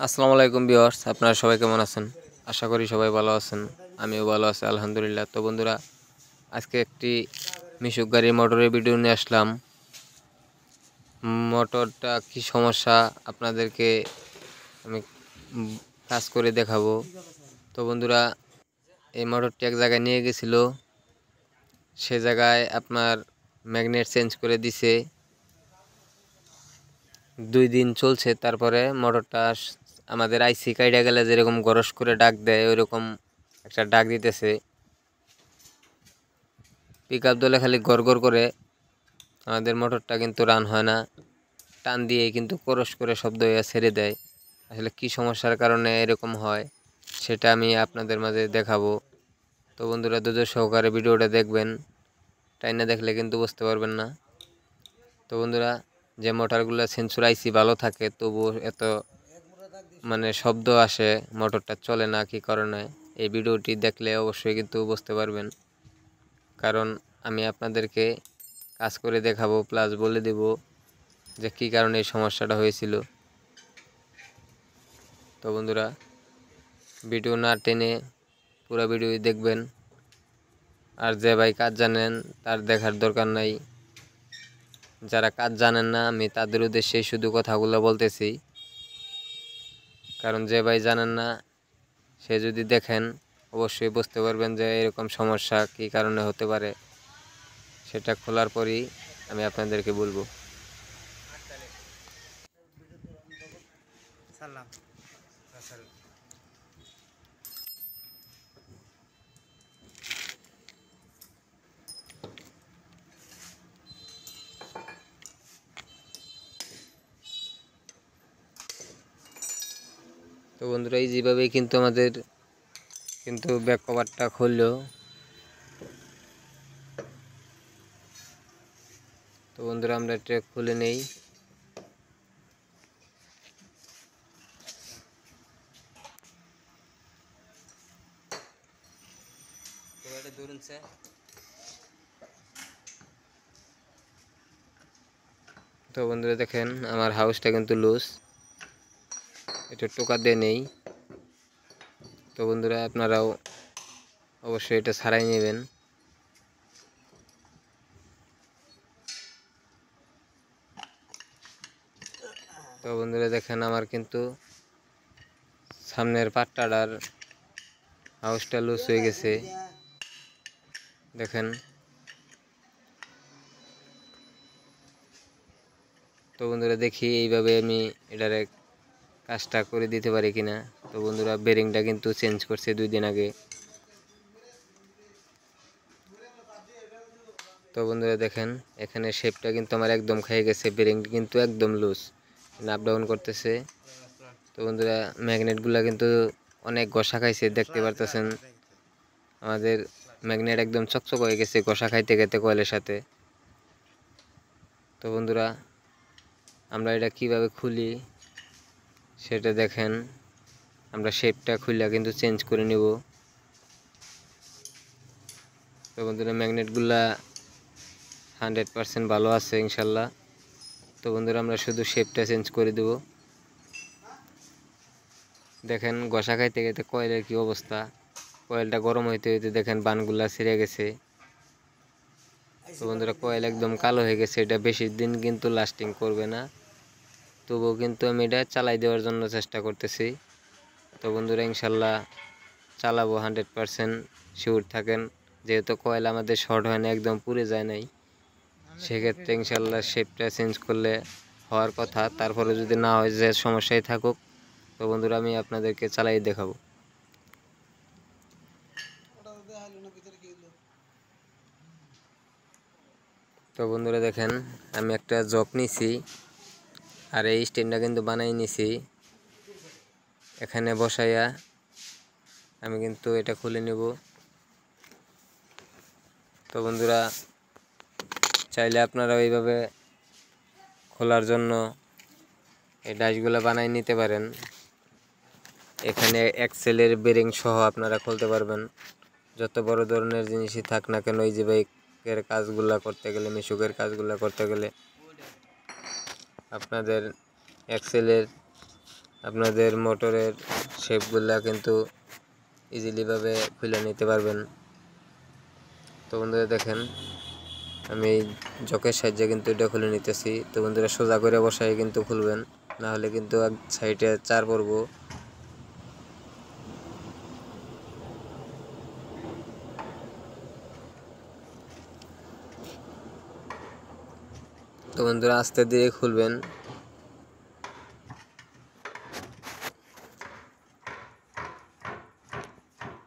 আসসালামু আলাইকুম ভিউয়ার্স, আপনারা সবাই কেমন আছেন? আশা করি সবাই ভালো আছেন। আমিও ভালো আছি আলহামদুলিল্লাহ। তো বন্ধুরা, আজকে একটি মিশুক গাড়ির মোটরের ভিডিও নিয়ে আসলাম। মোটরটা কি সমস্যা আপনাদেরকে আমি উম কাজ করে দেখাবো। তো বন্ধুরা, এই মোটরটি এক জায়গায় নিয়ে গেছিল, সে জায়গায় আপনার ম্যাগনেট চেঞ্জ করে দিছে। 2 দিন চলছে, তারপরে মোটরটা আমাদের আইসি কাইডা গেলে যেরকম গরস করে ডাক দেয় ওইরকম একটা ডাক দিতেছে। পিক আপ দলে খালি গড় করে, আমাদের মোটরটা কিন্তু রান হয় না, টান দিয়ে কিন্তু করস করে শব্দ হয়ে ছেড়ে দেয়। আসলে কি সমস্যার কারণে এরকম হয় সেটা আমি আপনাদের মাঝে দেখাবো। তো বন্ধুরা, ধৈর্য সহকারে ভিডিওটা দেখবেন, টাইনা দেখলে কিন্তু বুঝতে পারবেন না। তো বন্ধুরা, যে মোটরগুলো সেন্সর আইসি ভালো থাকে তবুও এত শব্দ আসে, মোটরটা চলে না কি কারণে, এই ভিডিওটি দেখলে অবশ্যই কিন্তু বুঝতে পারবেন। কারণ আমি আপনাদেরকে কাজ করে দেখাবো, প্লাস বলে দেব যে কী কারণে এই সমস্যাটা হয়েছিল। তো বন্ধুরা, ভিডিও না টেনে পুরো ভিডিও দেখবেন। আর যে ভাই কাজ জানেন তার দেখার দরকার নাই, যারা কাজ জানেন না আমি তাদের উদ্দেশ্যে শুধু কথাগুলো বলতেছি। কারণ যে ভাই জানেন না সে যদি দেখেন অবশ্যই বুঝতে পারবেন যে এরকম সমস্যা কী কারণে হতে পারে, সেটা খোলার পরই আমি আপনাদেরকে বলবো। তো বন্ধুরা, এই যেভাবে কিন্তু আমাদের ব্যাক কভারটা খুললো। তো বন্ধুরা, আমরা ট্রেক খুলে নেই। তো বন্ধুরা দেখেন, আমার হাউসটা কিন্তু লুজ, এটা টোকা দিয়ে নেই। তো বন্ধুরা, আপনারাও অবশ্যই এটা ছাড়াই নেবেন। তো বন্ধুরা দেখেন, আমার কিন্তু সামনের পাট্টাটার হাউসটা লুজ হয়ে গেছে দেখেন। তো বন্ধুরা, দেখি এইভাবে আমি এটারে কাজটা করে দিতে পারি কিনা। তো বন্ধুরা, বেরিংটা কিন্তু চেঞ্জ করছে 2 দিন আগে। তো বন্ধুরা দেখেন, এখানে শেপটা কিন্তু আমার একদম খেয়ে গেছে, বেরিং কিন্তু একদম লুজ, আপ ডাউন করতেছে। তো বন্ধুরা, ম্যাগনেটগুলো কিন্তু অনেক ঘষা খাইছে, দেখতে পারতেছেন আমাদের ম্যাগনেট একদম চকচক হয়ে গেছে ঘষা খাইতে খাইতে কয়েলের সাথে। তো বন্ধুরা, আমরা এটা কিভাবে খুলি সেটা দেখেন। আমরা শেপটা খুলে কিন্তু চেঞ্জ করে নিব। তো বন্ধুরা, ম্যাগনেটগুলা 100% ভালো আছে ইনশাল্লাহ। তো বন্ধুরা, আমরা শুধু শেপটা চেঞ্জ করে দেব। দেখেন ঘষা খাইতে খাইতে কয়েলের কি অবস্থা, কয়েলটা গরম হইতে হইতে দেখেন বানগুলা ছিঁড়ে গেছে। তো বন্ধুরা, কয়েল একদম কালো হয়ে গেছে, এটা বেশি দিন কিন্তু লাস্টিং করবে না। তবুও কিন্তু আমি এটা চালাই দেওয়ার জন্য চেষ্টা করতেছি। তো বন্ধুরা, ইনশাল্লাহ চালাবো, 100% শিওর থাকেন। যেহেতু কয়েল আমাদের শর্ট হয় না, একদম পুড়ে যায় নাই, সেক্ষেত্রে ইনশাল্লাহ শেপটা চেঞ্জ করলে হওয়ার কথা। তারপরে যদি না হয়, যে সমস্যায় থাকুক, তো বন্ধুরা আমি আপনাদেরকে চালাই দেখাবো। তো বন্ধুরা দেখেন, আমি একটা জক নিছি, আর এই স্ট্যান্ডটা কিন্তু বানাই নিছি। এখানে বসাইয়া আমি কিন্তু এটা খুলে নেব। তো বন্ধুরা, চাইলে আপনারা এইভাবে খোলার জন্য এই ডাইসগুলো বানাই নিতে পারেন। এখানে এক্সেলের বেরিং সহ আপনারা খুলতে পারবেন। যত বড় ধরনের জিনিসই থাক না কেন, এই যে বাইকের কাজগুলা করতে গেলে, মিশুকের কাজগুলা করতে গেলে আপনাদের এক্সেলের আপনাদের মোটরের শেপগুলা কিন্তু ইজিলি ভাবে খুলে নিতে পারবেন। তো বন্ধুরা দেখেন আমি জকের সাহায্যে কিন্তু এটা খুলে নিতেছি। তো বন্ধুরা সোজা করে বসাই কিন্তু খুলবেন, না হলে কিন্তু এক সাইডে চার পড়ব। তো বন্ধুরা আস্তে ধীরে খুলবেন।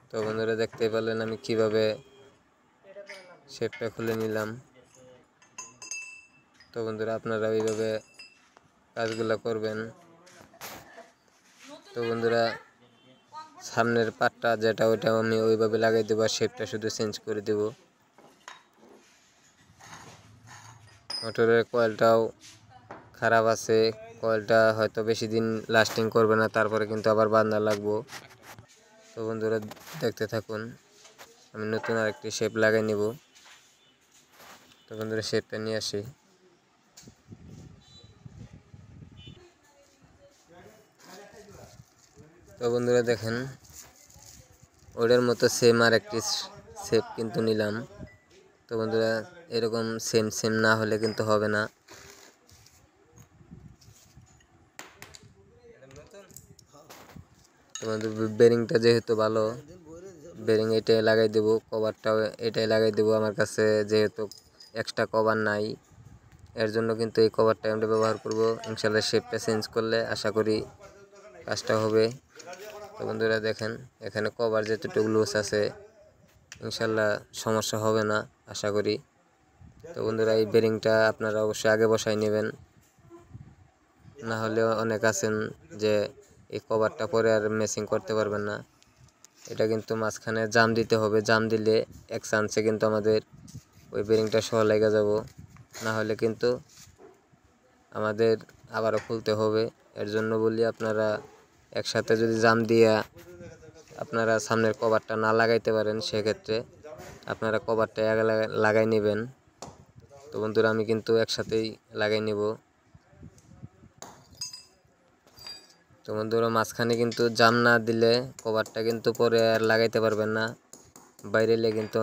তো বন্ধুরা দেখতে পেলেন আমি কিভাবে শেপটা খুলে নিলাম। তো বন্ধুরা আপনারা এইভাবে কাজগুলো করবেন। তো বন্ধুরা সামনের পাটটা যেটা ওইটা আমি ওইভাবে লাগাই দেবো, আর শেপটা শুধু চেঞ্জ করে দেব। মোটরের কয়েলটাও খারাপ আছে, কয়েলটা হয়তো বেশি দিন লাস্টিং করবে না, তারপরে কিন্তু আবার বাঁধা লাগবো। তো বন্ধুরা দেখতে থাকুন, আমি নতুন আরেকটি শেপ লাগাই নিব। তো বন্ধুরা শেপটা নিয়ে আসি। তো বন্ধুরা দেখেন ওটার মতো সেম আর একটি শেপ কিন্তু নিলাম। তো বন্ধুরা এরকম সেম সেম না হলে কিন্তু হবে না। তো বন্ধুরা বেরিংটা যেহেতু ভালো, বেরিং এটাই লাগাই দেবো, কভারটাও এটাই লাগাই দেবো। আমার কাছে যেহেতু এক্সট্রা কভার নাই, এর জন্য কিন্তু এই কভারটা আমরা ব্যবহার করব। ইনশাল্লাহ শেপটা চেঞ্জ করলে আশা করি কাজটা হবে। তো বন্ধুরা দেখেন এখানে কভার যেতটুকু লুজ আছে, ইনশাল্লাহ সমস্যা হবে না আশা করি। তো বন্ধুরা এই বেরিংটা আপনারা অবশ্যই আগে বসাই নেবেন, না হলে অনেক আছেন যে এই কভারটা পরে আর ম্যাচিং করতে পারবেন না। এটা কিন্তু মাঝখানে জাম দিতে হবে, জাম দিলে এক চান্সে কিন্তু আমাদের ওই বেরিংটা সহ লেগে যাব, না হলে কিন্তু আমাদের আবারও খুলতে হবে। এর জন্য বলি আপনারা একসাথে যদি জাম দিয়া আপনারা সামনের কভারটা না লাগাইতে পারেন, সেক্ষেত্রে আপনারা কভারটা আগে লাগাই নেবেন। তো বন্ধুরা আমি কিন্তু একসাথেই লাগাই নেব। তো বন্ধুরা মাঝখানে কিন্তু জাম না দিলে কভারটা কিন্তু পরে আর লাগাইতে পারবেন না, বাইরে এলে কিন্তু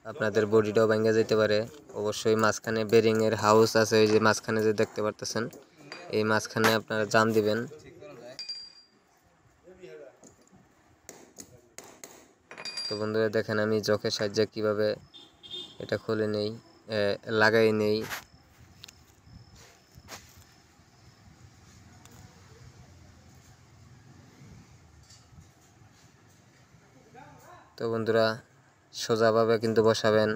আপনাদের বডিটাও ভেঙে যেতে পারে। অবশ্যই মাঝখানে বেরিংয়ের হাউস আছে, ওই যে মাঝখানে যে দেখতে পারতেছেন, এই মাঝখানে আপনারা জাম দিবেন। তো বন্ধুরা দেখেন আমি জকের সাহায্যে কিভাবে এটা খুলে নেই, লাগাই নেই। তো বন্ধুরা সোজাভাবে কিন্তু বসাবেন।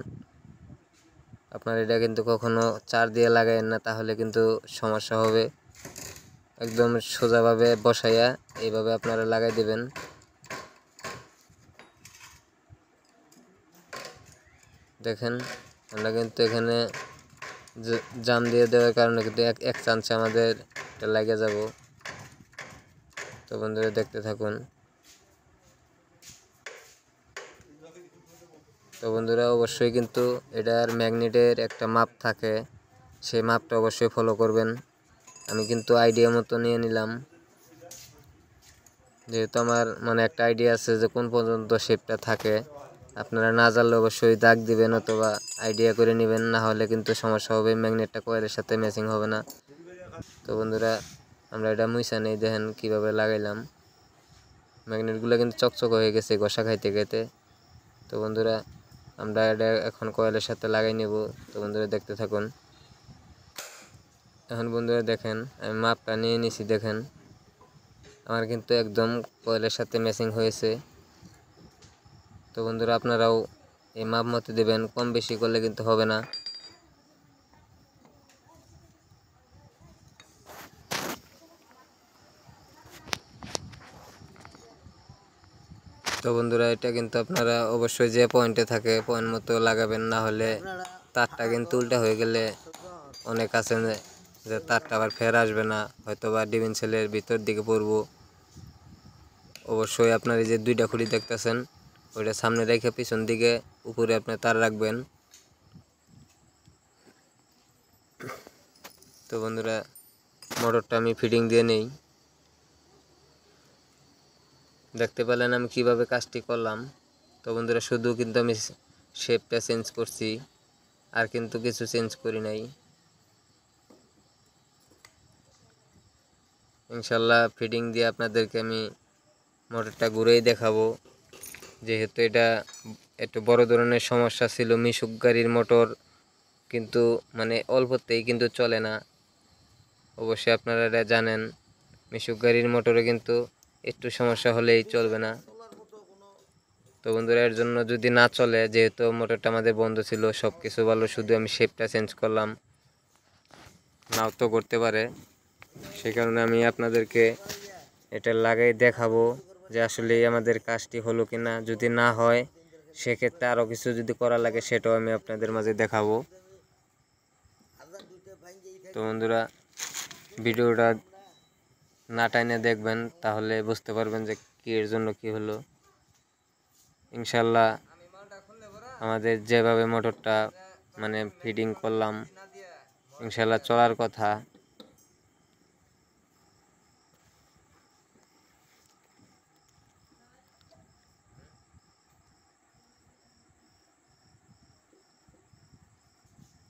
আপনার এটা কিন্তু কখনো চার দিয়ে লাগাইন না, তাহলে কিন্তু সমস্যা হবে। একদম সোজাভাবে বসাইয়া এইভাবে আপনারা লাগাই দিবেন। দেখেন আমরা কিন্তু এখানে জাম দিয়ে দেওয়ার কারণে কিন্তু এক চান্সে আমাদের এটা লাগে যাব। তো বন্ধুরা দেখতে থাকুন। তো বন্ধুরা অবশ্যই কিন্তু এটার ম্যাগনেটের একটা মাপ থাকে, সেই মাপটা অবশ্যই ফলো করবেন। আমি কিন্তু আইডিয়া মতো নিয়ে নিলাম, যেহেতু আমার মানে একটা আইডিয়া আছে যে কোন পর্যন্ত শেপটা থাকে। আপনারা না জানলে অবশ্যই দাগ দিবেন অথবা আইডিয়া করে নেবেন, না হলে কিন্তু সমস্যা হবে, ম্যাগনেটটা কয়েলের সাথে ম্যাচিং হবে না। তো বন্ধুরা আমরা এটা মুইসা নেই, দেখেন কীভাবে লাগাইলাম। ম্যাগনেটগুলো কিন্তু চকচক হয়ে গেছে ঘষা খাইতে খাইতে। তো বন্ধুরা আমরা এটা এখন কয়েলের সাথে লাগাই নেব। তো বন্ধুরা দেখতে থাকুন। এখন বন্ধুরা দেখেন আমি মাপটা নিয়ে নিছি, দেখেন আমার কিন্তু একদম কয়েলের সাথে ম্যাচিং হয়েছে। তো বন্ধুরা আপনারাও এই মাপ মতো দেবেন, কম বেশি করলে কিন্তু হবে না। তো বন্ধুরা এটা কিন্তু আপনারা অবশ্যই যে পয়েন্টে থাকে পয়েন্ট মতো লাগাবেন, না হলে তারটা কিন্তু উল্টা হয়ে গেলে অনেক আছে যে তারটা আবার ফের আসবে না, হয়তো বা ডিবিন সেলের ভিতর দিকে পড়বো। অবশ্যই আপনার এই যে দুইটা খুঁটি দেখতেছেন, ওইটা সামনে রেখে পিছন দিকে উপরে আপনি তার রাখবেন। তো বন্ধুরা মোটরটা আমি ফিটিং দিয়ে নেই। দেখতে পেলেন আমি কিভাবে কাজটি করলাম। তো বন্ধুরা শুধু কিন্তু আমি শেপটা চেঞ্জ করছি, আর কিন্তু কিছু চেঞ্জ করি নাই। ইনশাল্লাহ ফিটিং দিয়ে আপনাদেরকে আমি মোটরটা ঘুরেই দেখাবো, যেহেতু এটা একটু বড় ধরনের সমস্যা ছিল। মিশুক গাড়ির মোটর কিন্তু মানে অল্পতেই কিন্তু চলে না, অবশ্যই আপনারা এটা জানেন। মিশুক গাড়ির মোটরে কিন্তু একটু সমস্যা হলেই চলবে না। তো বন্ধুরা এর জন্য যদি না চলে, যেহেতু মোটরটা আমাদের বন্ধ ছিল, সব কিছু ভালো, শুধু আমি শেপটা চেঞ্জ করলাম, নাও তো করতে পারে। সেই কারণে আমি আপনাদেরকে এটা লাগাই দেখাবো যে আসলে আমাদের কাজটি হলো কি না। যদি না হয় সেক্ষেত্রে আরও কিছু যদি করা লাগে সেটাও আমি আপনাদের মাঝে দেখাবো। তো বন্ধুরা ভিডিওটা না টাইনে দেখবেন, তাহলে বুঝতে পারবেন যে কি এর জন্য কি হলো। ইনশাল্লাহ আমাদের যেভাবে মোটরটা মানে ফিটিং করলাম, ইনশাল্লাহ চলার কথা।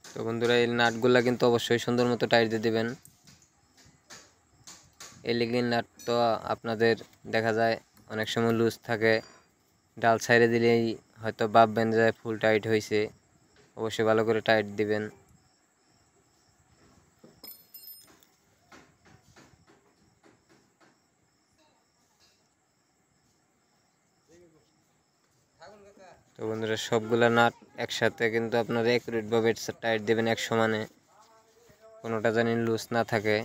তো বন্ধুরা এই নাটগুলা কিন্তু অবশ্যই সুন্দর মতো টাইট দিয়ে দেবেন। এলিগিন নাট তো আপনাদের দেখা যায় অনেক সময় লুজ থাকে, ডাল ছাইড়ে দিলেই হয়তো ভাববেন যে ফুল টাইট হয়েছে। অবশ্যই ভালো করে টাইট দিবেন। তো বন্ধুরা সবগুলা নাট একসাথে কিন্তু আপনারা একুরেটভাবে টাইট দেবেন এক সমানে, কোনোটা জানি লুজ না থাকে।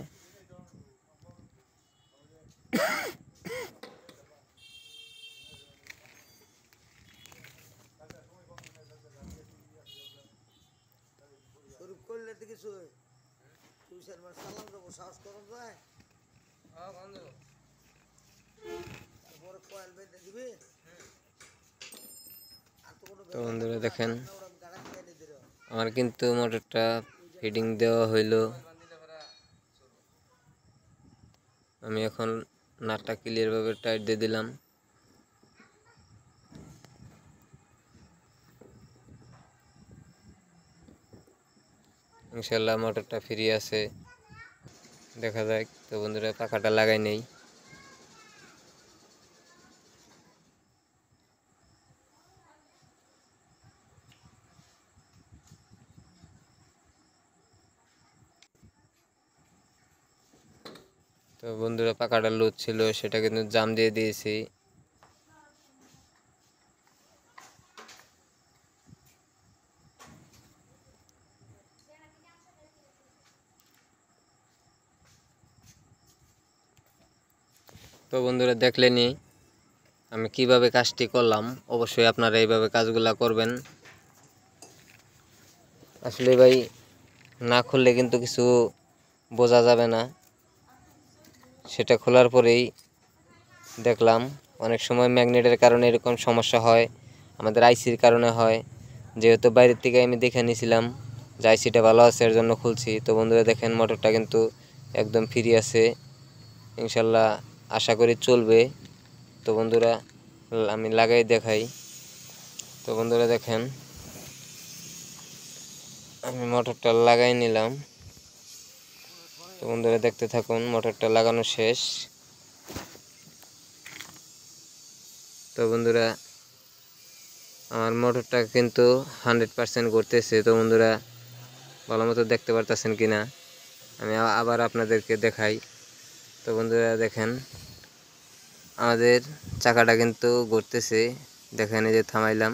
তো বন্ধুরা দেখেন আমার কিন্তু মোটরটা ফিটিং দেওয়া হইলো। আমি এখন নাটটা ক্লিয়ারভাবে টাইট দিয়ে দিলাম। ইনশাল্লাহ মোটরটা ফ্রি আছে, দেখা যায়। তো বন্ধুরা পাখাটা লাগাই নেই। তো বন্ধুরা পাখাটা লুজ ছিল, সেটা কিন্তু জাম দিয়ে দিয়েছি। তো বন্ধুরা দেখলেনি আমি কিভাবে কাজটি করলাম। অবশ্যই আপনারা এইভাবে কাজগুলা করবেন। আসলে ভাই না খুললে কিন্তু কিছু বোঝা যাবে না, সেটা খোলার পরেই দেখলাম। অনেক সময় ম্যাগনেটের কারণে এরকম সমস্যা হয়, আমাদের আইসির কারণে হয়। যেহেতু বাইরের থেকে আমি দেখে নিয়েছিলাম যে আইসিটা ভালো আছে, এর জন্য খুলছি। তো বন্ধুরা দেখেন মোটরটা কিন্তু একদম ফ্রি আছে, ইনশাল্লাহ আশা করি চলবে। তো বন্ধুরা আমি লাগাই দেখাই। তো বন্ধুরা দেখেন আমি মোটরটা লাগাই নিলাম। তো বন্ধুরা দেখতে থাকুন, মোটরটা লাগানো শেষ। তো বন্ধুরা আমার মোটরটা কিন্তু 100% ঘুরতেছে। তো বন্ধুরা ভালো মতো দেখতে পারতেছেন কিনা আমি আবার আপনাদেরকে দেখাই। তো বন্ধুরা দেখেন আমাদের চাকাটা কিন্তু ঘুরতেছে, দেখেন এই যে থামাইলাম।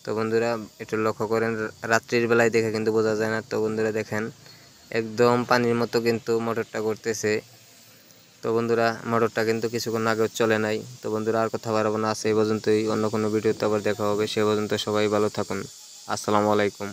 তো বন্ধুরা একটু লক্ষ্য করেন, রাত্রির বেলায় দেখে কিন্তু বোঝা যায় না। তো বন্ধুরা দেখেন একদম পানির মতো কিন্তু মোটরটা ঘুরতেছে। তো বন্ধুরা মোটরটা কিন্তু কিছুক্ষণ আগেও চলে নাই। তো বন্ধুরা আর কথা বাড়াবো না, আছে এই পর্যন্তই। অন্য কোনো ভিডিওতে আবার দেখা হবে, সে পর্যন্ত সবাই ভালো থাকুন। আসসালামু আলাইকুম।